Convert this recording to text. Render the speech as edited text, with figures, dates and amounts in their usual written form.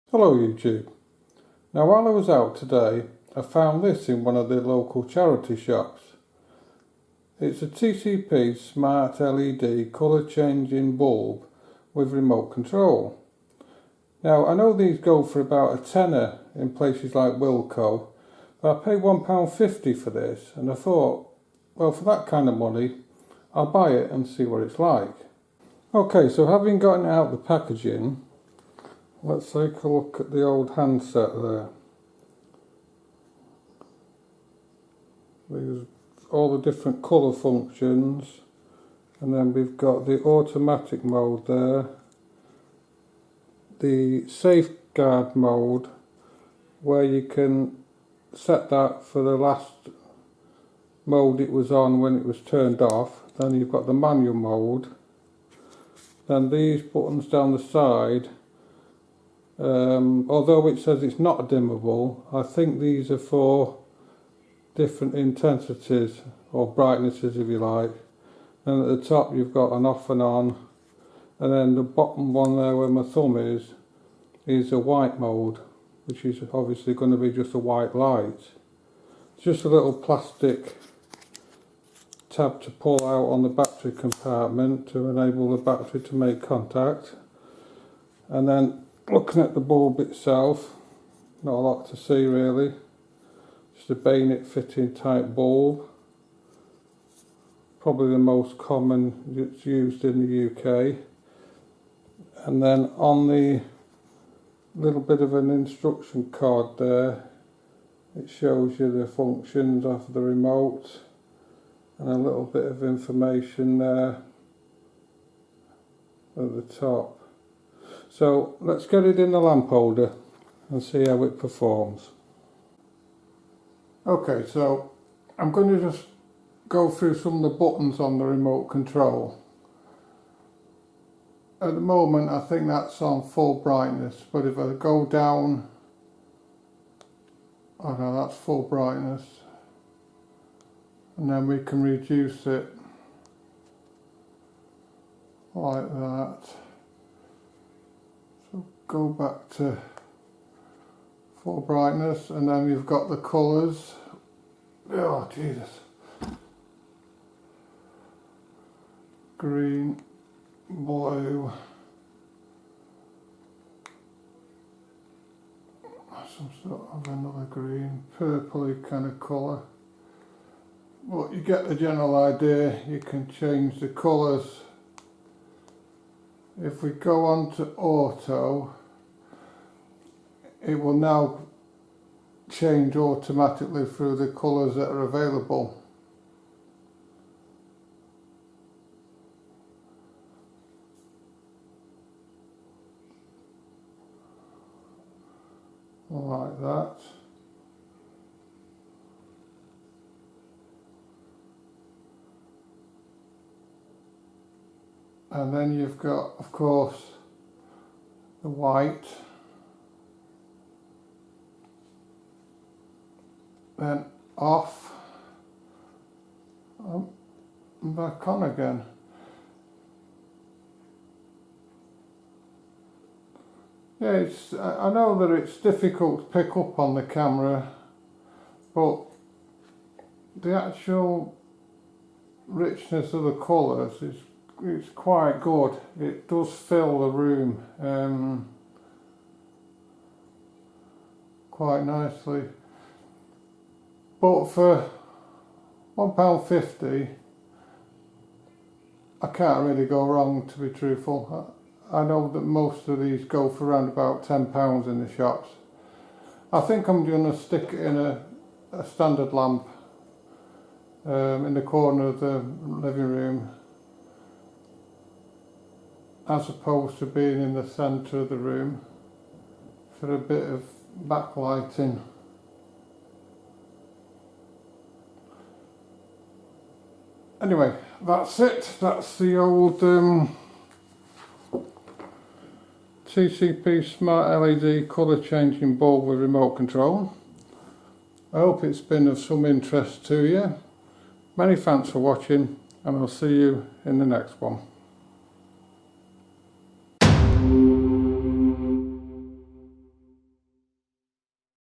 Hello YouTube. Now while I was out today I found this in one of the local charity shops. It's a TCP smart LED colour changing bulb with remote control. Now I know these go for about a tenner in places like Wilko, but I paid £1.50 for this and I thought, well, for that kind of money I'll buy it and see what it's like. Okay, so having gotten out the packaging, let's take a look at the old handset there. There's all the different colour functions, and then we've got the automatic mode there, the safeguard mode where you can set that for the last mode it was on when it was turned off. Then you've got the manual mode, then these buttons down the side. Although it says it's not dimmable, I think these are for different intensities or brightnesses if you like. And at the top you've got an off and on, and then the bottom one there where my thumb is a white mode, which is obviously going to be just a white light. It's just a little plastic tab to pull out on the battery compartment to enable the battery to make contact. And then looking at the bulb itself, not a lot to see really, just a bayonet fitting type bulb, probably the most common that's used in the UK. And then on the little bit of an instruction card there, it shows you the functions of the remote and a little bit of information there at the top. So let's get it in the lamp holder and see how it performs. Okay, so I'm going to just go through some of the buttons on the remote control. At the moment I think that's on full brightness, but if I go down, oh no, that's full brightness, and then we can reduce it like that. So go back to full brightness, and then we've got the colours. Oh Jesus. Green, blue, some sort of another green, purpley kind of colour. But you get the general idea. You can change the colours. If we go on to auto, it will now change automatically through the colours that are available. Like that. And then you've got, of course, the white, then off, and back on again. Yeah, I know that it's difficult to pick up on the camera, but the actual richness of the colours it's quite good. It does fill the room quite nicely. But for £1.50 I can't really go wrong, to be truthful. I know that most of these go for around about £10 in the shops. I think I'm going to stick it in a standard lamp in the corner of the living room, as opposed to being in the centre of the room for a bit of backlighting. Anyway, that's it. That's the old TCP Smart LED colour changing bulb with remote control. I hope it's been of some interest to you. Many thanks for watching, and I'll see you in the next one.